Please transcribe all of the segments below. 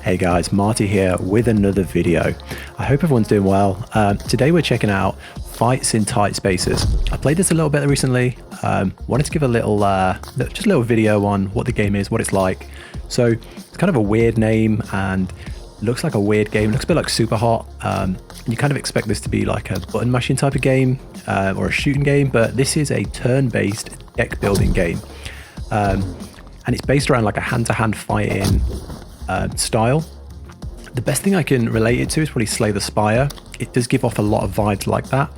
Hey guys, Marty here with another video. I hope everyone's doing well. Today we're checking out fights in tight spaces. I played this a little bit recently. Wanted to give a little, just a little video on what the game is, what it's like. So it's kind of a weird name and looks like a weird game. It looks a bit like Super Hot. You kind of expect this to be like a button mashing type of game or a shooting game, but this is a turn-based deck building game. And it's based around like a hand-to-hand fighting style. The best thing I can relate it to is probably Slay the Spire. It does give off a lot of vibes like that.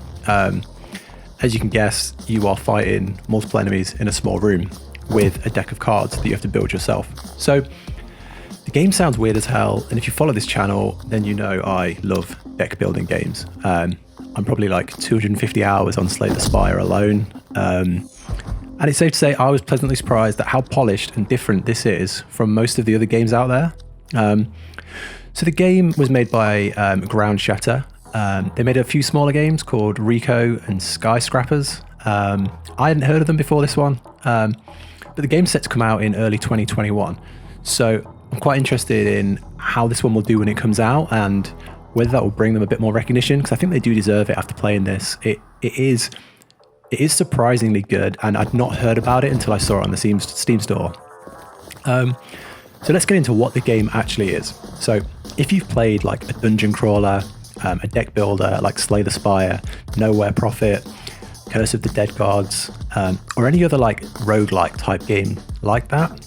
As you can guess, you are fighting multiple enemies in a small room with a deck of cards that you have to build yourself. So the game sounds weird as hell, and if you follow this channel, then you know I love deck building games. I'm probably like 250 hours on Slay the Spire alone. And it's safe to say I was pleasantly surprised at how polished and different this is from most of the other games out there. So the game was made by Ground Shatter. They made a few smaller games called Rico and Skyscrapers. I hadn't heard of them before this one, but the game's set to come out in early 2021. So I'm quite interested in how this one will do when it comes out and whether that will bring them a bit more recognition, because I think they do deserve it after playing this. It is surprisingly good, and I'd not heard about it until I saw it on the Steam store. So let's get into what the game actually is. So if you've played like a dungeon crawler, a deck builder like Slay the Spire, Nowhere Prophet, Curse of the Dead Gods, or any other like roguelike type game like that,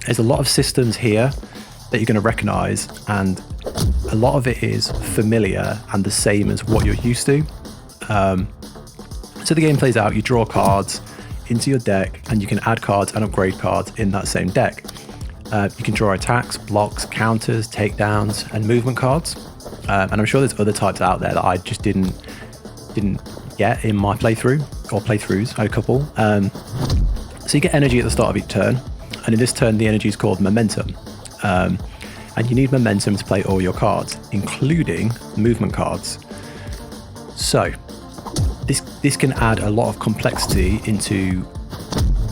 there's a lot of systems here that you're going to recognize, and a lot of it is familiar and the same as what you're used to. So the game plays out, you draw cards into your deck, and you can add cards and upgrade cards in that same deck. You can draw attacks, blocks, counters, takedowns, and movement cards. And I'm sure there's other types out there that I just didn't get in my playthrough, or playthroughs. I had a couple. So you get energy at the start of each turn, and in this turn the energy is called momentum. And you need momentum to play all your cards, including movement cards. So this can add a lot of complexity into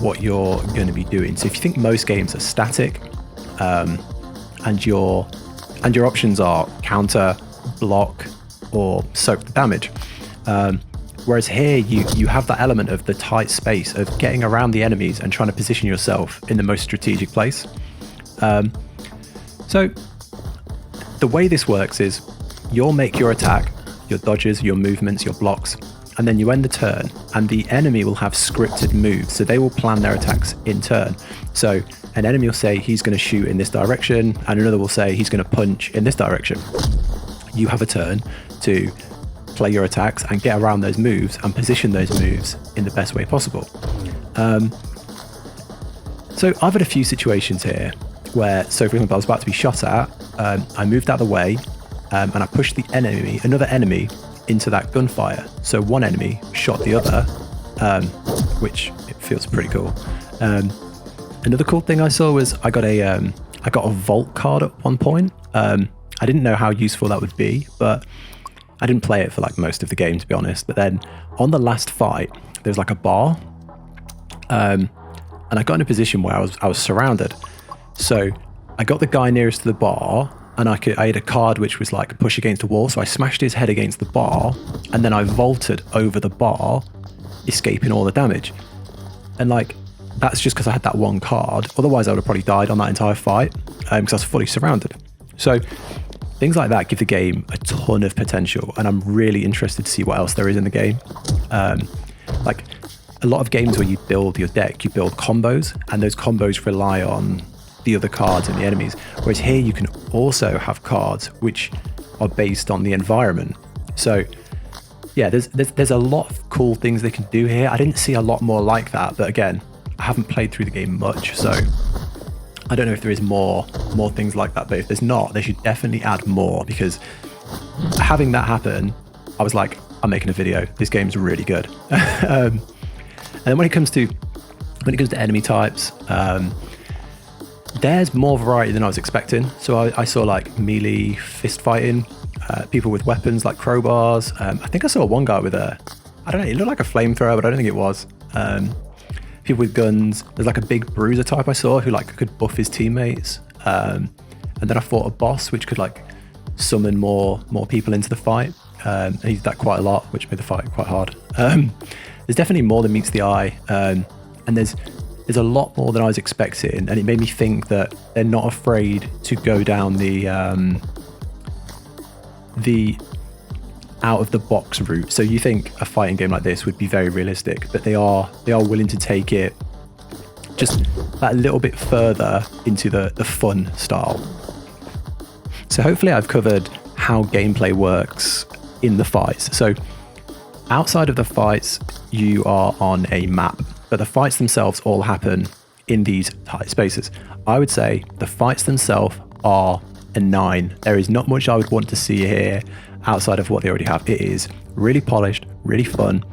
what you're going to be doing. So if you think most games are static, and your options are counter, block, or soak the damage, whereas here you have that element of the tight space of getting around the enemies and trying to position yourself in the most strategic place. So the way this works is you'll make your attack, your dodges, your movements, your blocks, and then you end the turn, and the enemy will have scripted moves, so they will plan their attacks in turn. So an enemy will say he's going to shoot in this direction, and another will say he's going to punch in this direction. You have a turn to play your attacks and get around those moves and position those moves in the best way possible. So I've had a few situations here where, so for example, I was about to be shot at, I moved out of the way, and I pushed another enemy into that gunfire. So one enemy shot the other, which it feels pretty cool. Another cool thing I saw was I got a vault card at one point. I didn't know how useful that would be, but I didn't play it for like most of the game, to be honest. But then on the last fight, there was like a bar, and I got in a position where I was surrounded. So I got the guy nearest to the bar, and I had a card which was like push against the wall, so I smashed his head against the bar, and then I vaulted over the bar, escaping all the damage. And like, that's just because I had that one card. Otherwise I would have probably died on that entire fight, because I was fully surrounded. So things like that give the game a ton of potential, and I'm really interested to see what else there is in the game. Like a lot of games where you build your deck, you build combos, and those combos rely on the other cards and the enemies, whereas here you can also have cards which are based on the environment. So yeah, there's a lot of cool things they can do here. I didn't see a lot more like that, but again, I haven't played through the game much, so I don't know if there is more things like that. But if there's not, they should definitely add more, because having that happen, I was like, I'm making a video. This game's really good. And then when it comes to enemy types, there's more variety than I was expecting. So I saw like melee fist fighting, people with weapons like crowbars. I think I saw one guy with I don't know, it looked like a flamethrower, but I don't think it was. People with guns. There's like a big bruiser type I saw who like could buff his teammates. And then I fought a boss which could like summon more people into the fight. And he did that quite a lot, which made the fight quite hard. There's definitely more than meets the eye, and there's a lot more than I was expecting, and it made me think that they're not afraid to go down the out of the box route. So you think a fighting game like this would be very realistic, but they are willing to take it just that little bit further into the fun style. So hopefully I've covered how gameplay works in the fights. So outside of the fights, you are on a map, but the fights themselves all happen in these tight spaces. I would say the fights themselves are a 9. There is not much I would want to see here outside of what they already have. It is really polished, really fun,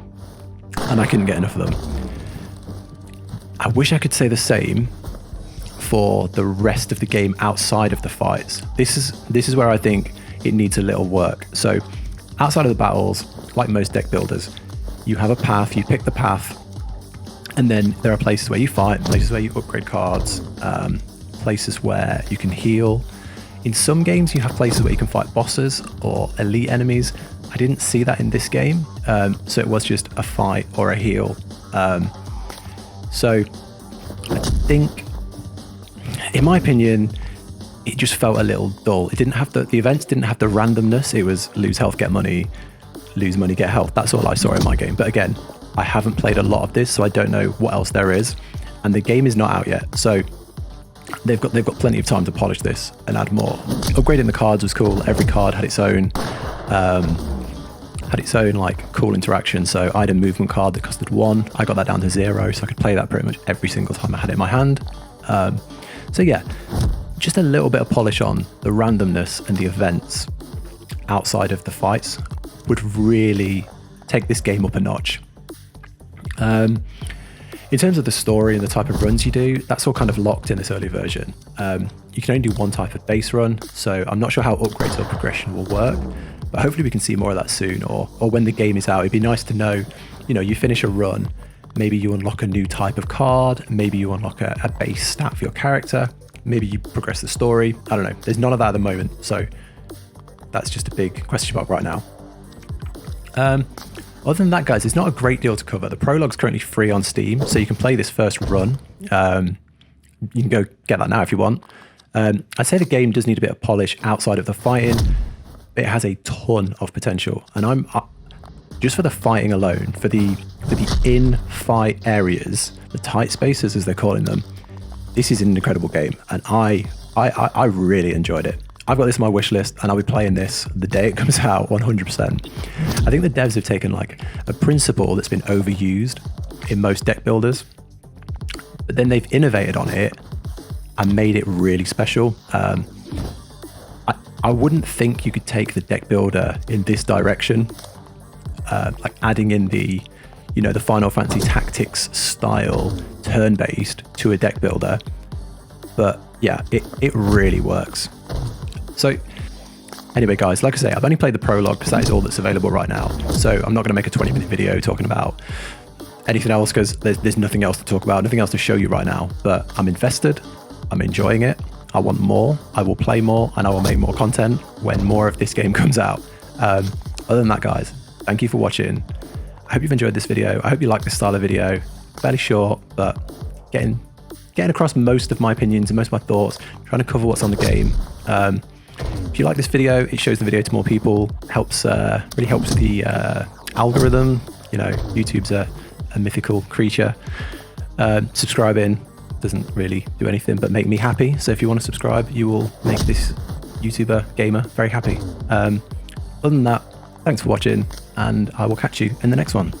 and I couldn't get enough of them. I wish I could say the same for the rest of the game outside of the fights. This is where I think it needs a little work. So outside of the battles, like most deck builders, you have a path, you pick the path, and then there are places where you fight, places where you upgrade cards, places where you can heal. In some games, you have places where you can fight bosses or elite enemies. I didn't see that in this game, so it was just a fight or a heal. So I think, in my opinion, it just felt a little dull. It didn't have the events didn't have the randomness. It was lose health, get money, lose money, get health. That's all I saw in my game. But again, I haven't played a lot of this, so I don't know what else there is. And the game is not out yet, so they've got plenty of time to polish this and add more. Upgrading the cards was cool. Every card had its own like cool interaction. So I had a movement card that costed 1. I got that down to 0, so I could play that pretty much every single time I had it in my hand. So yeah, just a little bit of polish on the randomness and the events outside of the fights would really take this game up a notch. In terms of the story and the type of runs you do, that's all kind of locked in this early version. You can only do one type of base run, so I'm not sure how upgrades or progression will work, but hopefully we can see more of that soon, or when the game is out. It'd be nice to know, you finish a run, maybe you unlock a new type of card, maybe you unlock a base stat for your character, maybe you progress the story. I don't know. There's none of that at the moment, so that's just a big question mark right now. Other than that, guys, there's not a great deal to cover. The prologue's currently free on Steam, so you can play this first run. You can go get that now if you want. I'd say the game does need a bit of polish outside of the fighting. It has a ton of potential, and I'm just for the fighting alone, for the in-fight areas, the tight spaces as they're calling them. This is an incredible game, and I really enjoyed it. I've got this on my wish list, and I'll be playing this the day it comes out, 100%. I think the devs have taken like a principle that's been overused in most deck builders, but then they've innovated on it and made it really special. I wouldn't think you could take the deck builder in this direction, like adding in the Final Fantasy Tactics style turn-based to a deck builder. But yeah, it really works. So anyway, guys, like I say, I've only played the prologue because that is all that's available right now. So I'm not going to make a 20-minute video talking about anything else because there's nothing else to talk about, nothing else to show you right now. But I'm invested. I'm enjoying it. I want more. I will play more, and I will make more content when more of this game comes out. Other than that, guys, thank you for watching. I hope you've enjoyed this video. I hope you like this style of video. Fairly short, but getting across most of my opinions and most of my thoughts, trying to cover what's on the game. If you like this video, it shows the video to more people, really helps the algorithm. YouTube's a mythical creature. Subscribing doesn't really do anything but make me happy. So if you want to subscribe, you will make this YouTuber gamer very happy. Other than that, thanks for watching, and I will catch you in the next one.